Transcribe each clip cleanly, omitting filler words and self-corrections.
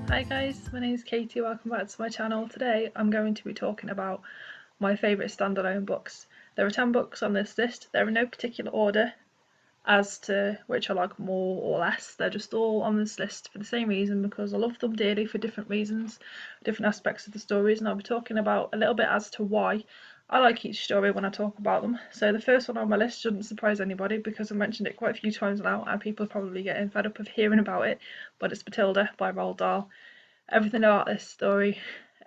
Hi guys, my name is Katie, welcome back to my channel. Today I'm going to be talking about my favourite standalone books. There are 10 books on this list. They're in no particular order as to which I like more or less. They're just all on this list for the same reason, because I love them dearly for different reasons, different aspects of the stories, and I'll be talking about a little bit as to why I like each story when I talk about them. So the first one on my list shouldn't surprise anybody because I've mentioned it quite a few times now and people are probably getting fed up of hearing about it, but it's Matilda by Roald Dahl. Everything about this story,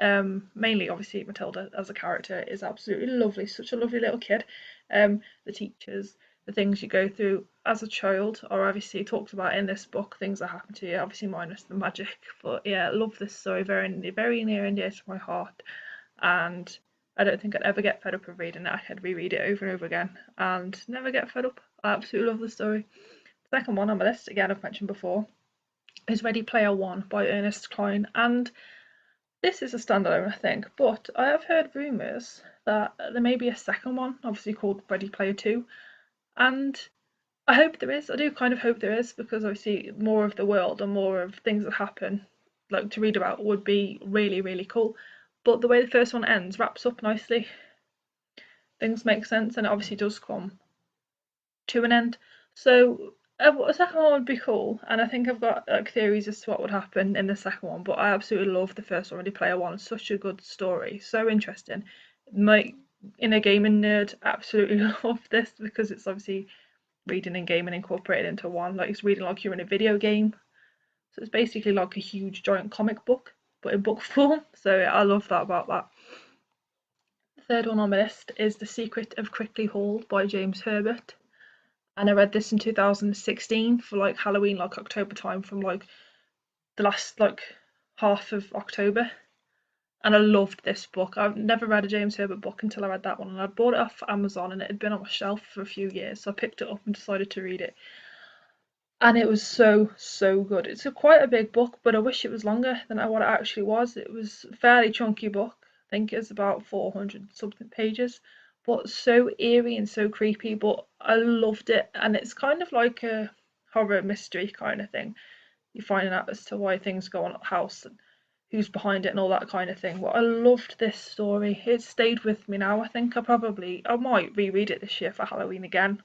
mainly obviously Matilda as a character, is absolutely lovely. Such a lovely little kid. The teachers, the things you go through as a child are obviously talked about in this book, things that happen to you, obviously minus the magic. But yeah, I love this story, very, very near and dear to my heart. And I don't think I'd ever get fed up of reading it. I could reread it over and over again and never get fed up. I absolutely love the story. The second one on my list, again, I've mentioned before, is Ready Player One by Ernest Cline. And this is a standalone, I think, but I have heard rumours that there may be a second one, obviously called Ready Player Two. And I hope there is. I do kind of hope there is, because obviously more of the world and more of things that happen, like to read about, would be really, really cool. But the way the first one ends wraps up nicely. Things make sense, and it obviously does come to an end. So a second one would be cool, and I think I've got like theories as to what would happen in the second one. But I absolutely love the first one, Ready Player One. It's such a good story, so interesting. My inner gaming nerd absolutely love this because it's obviously reading and gaming incorporated into one. Like, it's reading like you're in a video game. So it's basically like a huge giant comic book, but in book form. So yeah, I love that about that. The third one on my list is The Secret of Crickley Hall by James Herbert. And I read this in 2016 for like Halloween, like October time, from like the last like half of October. And I loved this book. I've never read a James Herbert book until I read that one, and I bought it off Amazon and it had been on my shelf for a few years, so I picked it up and decided to read it. And it was so good. It's quite a big book, but I wish it was longer than what it actually was. It was a fairly chunky book. I think it's about 400 something pages, but so eerie and so creepy. But I loved it, and it's kind of like a horror mystery kind of thing. You're finding out as to why things go on at the house and who's behind it and all that kind of thing. But I loved this story. It stayed with me now. I think I might reread it this year for Halloween again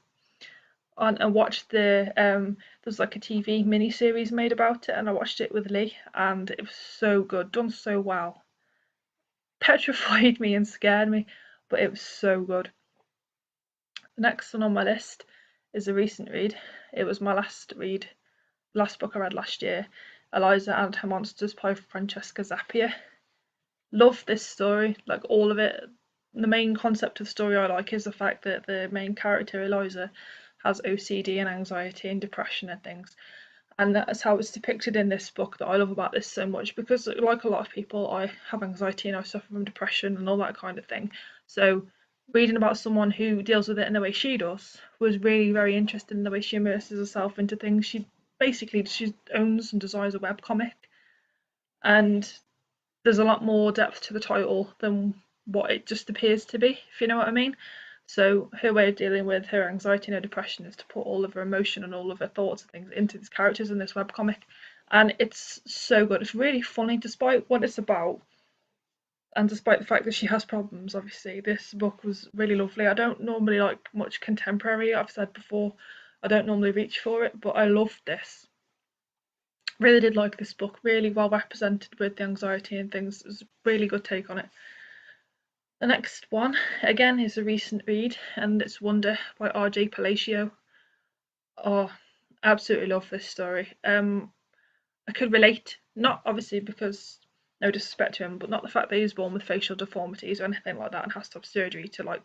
on and watched there's like a TV mini series made about it, and I watched it with Lee, and it was so good, done so well. Petrified me and scared me, but it was so good. The next one on my list is a recent read. It was my last book I read last year, Eliza and Her Monsters by Francesca Zappia. Love this story, like all of it. The main concept of the story I like is the fact that the main character, Eliza, has OCD and anxiety and depression and things. And that's how it's depicted in this book that I love about this so much, because like a lot of people, I have anxiety and I suffer from depression and all that kind of thing. So reading about someone who deals with it in the way she does was really very interesting, in the way she immerses herself into things. She owns and designs a webcomic, and there's a lot more depth to the title than what it just appears to be, if you know what I mean. So her way of dealing with her anxiety and her depression is to put all of her emotion and all of her thoughts and things into these characters in this webcomic. And it's so good. It's really funny despite what it's about, and despite the fact that she has problems. Obviously, this book was really lovely. I don't normally like much contemporary, I've said before. I don't normally reach for it, but I loved this. Really did like this book. Really well represented with the anxiety and things. It was a really good take on it. The next one, again, is a recent read, and it's Wonder by R.J. Palacio. Oh, absolutely love this story. I could relate, not obviously because, no disrespect to him, but not the fact that he was born with facial deformities or anything like that and has to have surgery to like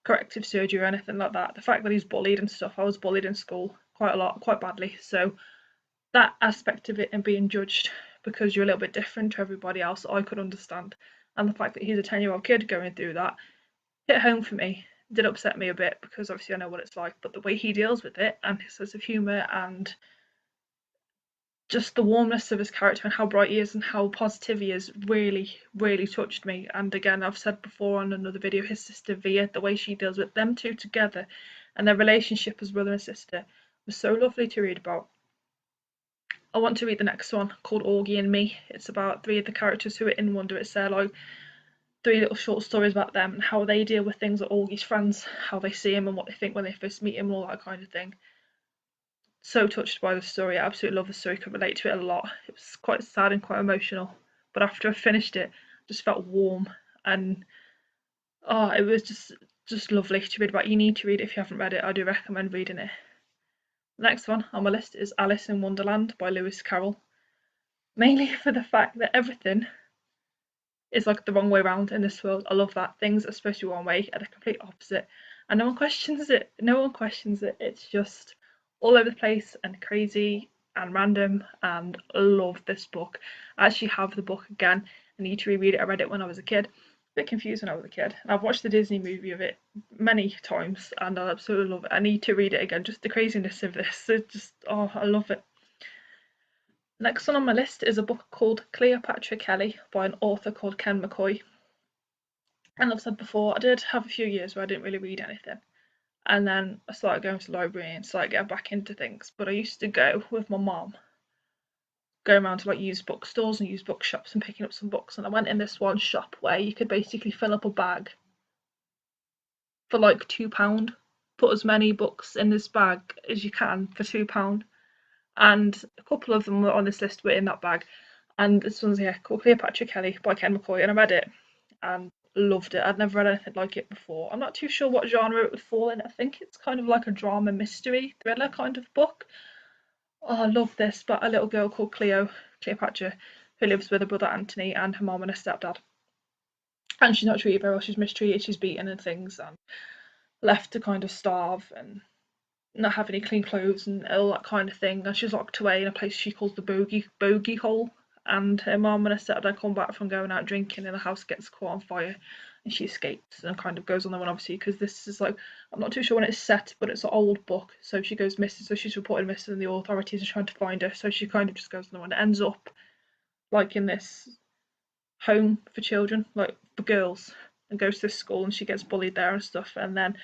corrective surgery or anything like that. The fact that he's bullied and stuff. I was bullied in school quite a lot, quite badly. So that aspect of it and being judged because you're a little bit different to everybody else, I could understand. And the fact that he's a 10-year-old kid going through that hit home for me. It did upset me a bit because obviously I know what it's like, but the way he deals with it and his sense of humour and just the warmness of his character and how bright he is and how positive he is really touched me. And again, I've said before on another video, his sister Via, the way she deals with them two together and their relationship as brother and sister was so lovely to read about. I want to read the next one called Oggy Me. It's about 3 of the characters who are in Wonder. It's their like 3 little short stories about them and how they deal with things like Augie's friends, how they see him and what they think when they first meet him and all that kind of thing. So touched by the story. I absolutely love the story. Could relate to it a lot. It was quite sad and quite emotional, but after I finished it, I just felt warm and it was just lovely to read about. You need to read it if you haven't read it. I do recommend reading it. The next one on my list is Alice in Wonderland by Lewis Carroll. Mainly for the fact that everything is like the wrong way around in this world. I love that. Things are supposed to be one way are the complete opposite. And no one questions it. No one questions it. It's just all over the place and crazy and random, and I love this book. I actually have the book again. I need to reread it. I read it when I was a kid. A bit confused when I was a kid. And I've watched the Disney movie of it many times and I absolutely love it. I need to read it again. Just the craziness of this. It just I love it. Next one on my list is a book called Cleopatra Kelly by an author called Ken McCoy. And I've said before, I did have a few years where I didn't really read anything. And then I started going to the library and started getting back into things. But I used to go with my mum, going around to like used bookstores and used bookshops and picking up some books. And I went in this one shop where you could basically fill up a bag for like £2. Put as many books in this bag as you can for £2. And a couple of them were on this list were in that bag. And this one's here called Cleopatra Kelly by Ken McCoy, and I read it and loved it. I'd never read anything like it before. I'm not too sure what genre it would fall in. I think it's kind of like a drama mystery thriller kind of book. I love this, but a little girl called Cleopatra, who lives with her brother Anthony and her mom and her stepdad. And she's not treated very well. She's mistreated, she's beaten and things, and left to kind of starve and not have any clean clothes and all that kind of thing. And she's locked away in a place she calls the bogey hole. And her mum and her stepdad come back from going out drinking and the house gets caught on fire and she escapes and kind of goes on the run, obviously, because this is like, I'm not too sure when it's set, but it's an old book. So she goes missing, so she's reported missing and the authorities are trying to find her. So she kind of just goes on the run. It ends up like in this home for children, like for girls, and goes to this school and she gets bullied there and stuff. And then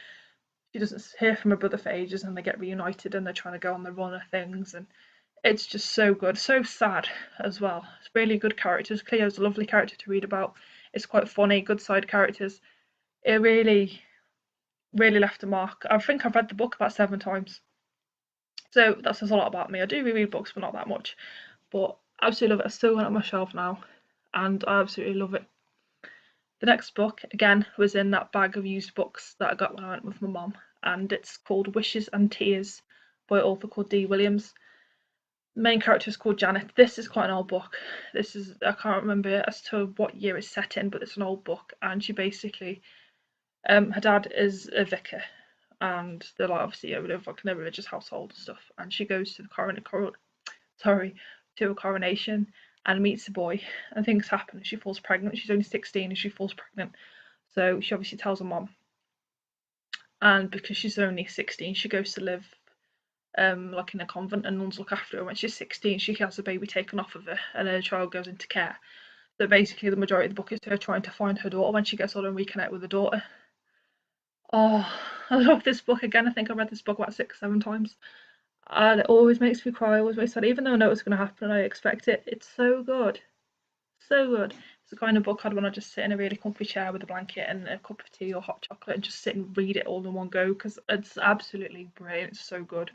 she doesn't hear from her brother for ages and they get reunited and they're trying to go on the run of things, and it's just so good, so sad as well. It's really good characters. Cleo's a lovely character to read about. It's quite funny, good side characters. It really left a mark. I think I've read the book about 7 times, so that says a lot about me. I do reread books but not that much, but I absolutely love it. I still got it on my shelf now and I absolutely love it. The next book, again, was in that bag of used books that I got when I went with my mum, and it's called Wishes and Tears by an author called D. Williams. The main character is called Janet. This is quite an old book. This is, I can't remember as to what year it's set in, but it's an old book, and she basically, her dad is a vicar, and they're like obviously live like in a religious household and stuff, and she goes to the to a coronation and meets a boy, and things happen. She falls pregnant. She's only 16 and she falls pregnant, so she obviously tells her mom, and because she's only 16 she goes to live like in a convent and nuns look after her. When she's 16 she has a baby taken off of her and her child goes into care. So basically the majority of the book is her trying to find her daughter when she gets older and reconnect with her daughter. I love this book. Again, I think I read this book about 6-7 times and it always makes me cry, always makes me sad, even though I know it's going to happen and I expect it. It's so good, so good. It's the kind of book I'd want to just sit in a really comfy chair with a blanket and a cup of tea or hot chocolate and just sit and read it all in one go, because it's absolutely brilliant. It's so good.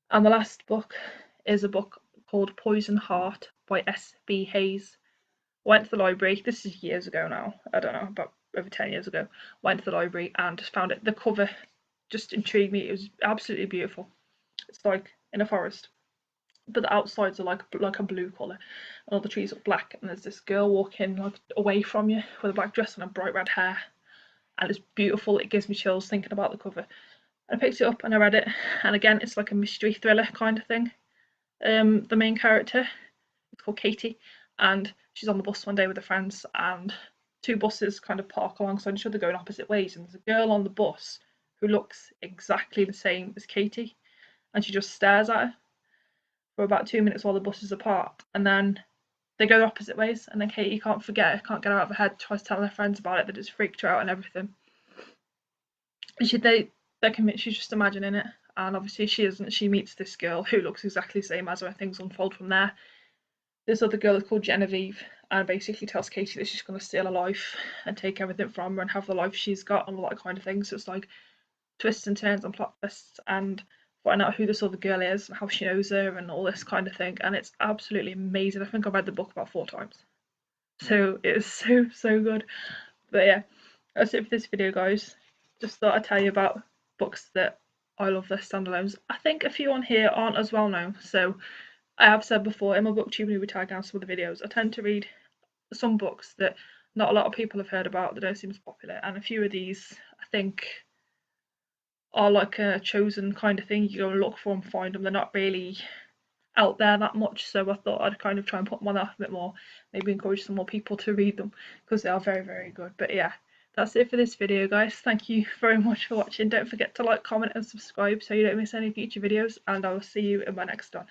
And the last book is a book called Poison Heart by S.B. Hayes. Went to the library, this is years ago now, I don't know, about over 10 years ago. Went to the library and just found it. The cover just intrigued me. It was absolutely beautiful. It's like in a forest, but the outsides are like a blue colour and all the trees are black, and there's this girl walking like away from you with a black dress and a bright red hair, and it's beautiful. It gives me chills thinking about the cover. I picked it up and I read it, and again it's like a mystery thriller kind of thing. The main character is called Katie, and she's on the bus one day with her friends, and 2 buses kind of park alongside each other going opposite ways, and there's a girl on the bus who looks exactly the same as Katie, and she just stares at her for about 2 minutes while the buses are parked, and then they go the opposite ways, and then Katie can't get her out of her head, tries telling her friends about it, that it's freaked her out and everything. And they're convinced she's just imagining it, and obviously she meets this girl who looks exactly the same as her, and things unfold from there. This other girl is called Genevieve, and basically tells Katie that she's going to steal her life and take everything from her and have the life she's got and all that kind of thing. So it's like twists and turns and plot twists, and find out who this other girl is and how she knows her and all this kind of thing. And it's absolutely amazing. I think I've read the book about 4 times. So it is so good. But yeah, that's it for this video, guys. Just thought I'd tell you about books that I love, their standalones. I think a few on here aren't as well known, so I have said before in my booktube movie tag and some of the videos, I tend to read some books that not a lot of people have heard about, that don't seem as popular, and a few of these I think are like a chosen kind of thing. You go and look for and find them. They're not really out there that much, so I thought I'd kind of try and put them on out a bit more, maybe encourage some more people to read them, because they are very good. But yeah, that's it for this video, guys. Thank you very much for watching. Don't forget to like, comment and subscribe so you don't miss any future videos, and I will see you in my next one.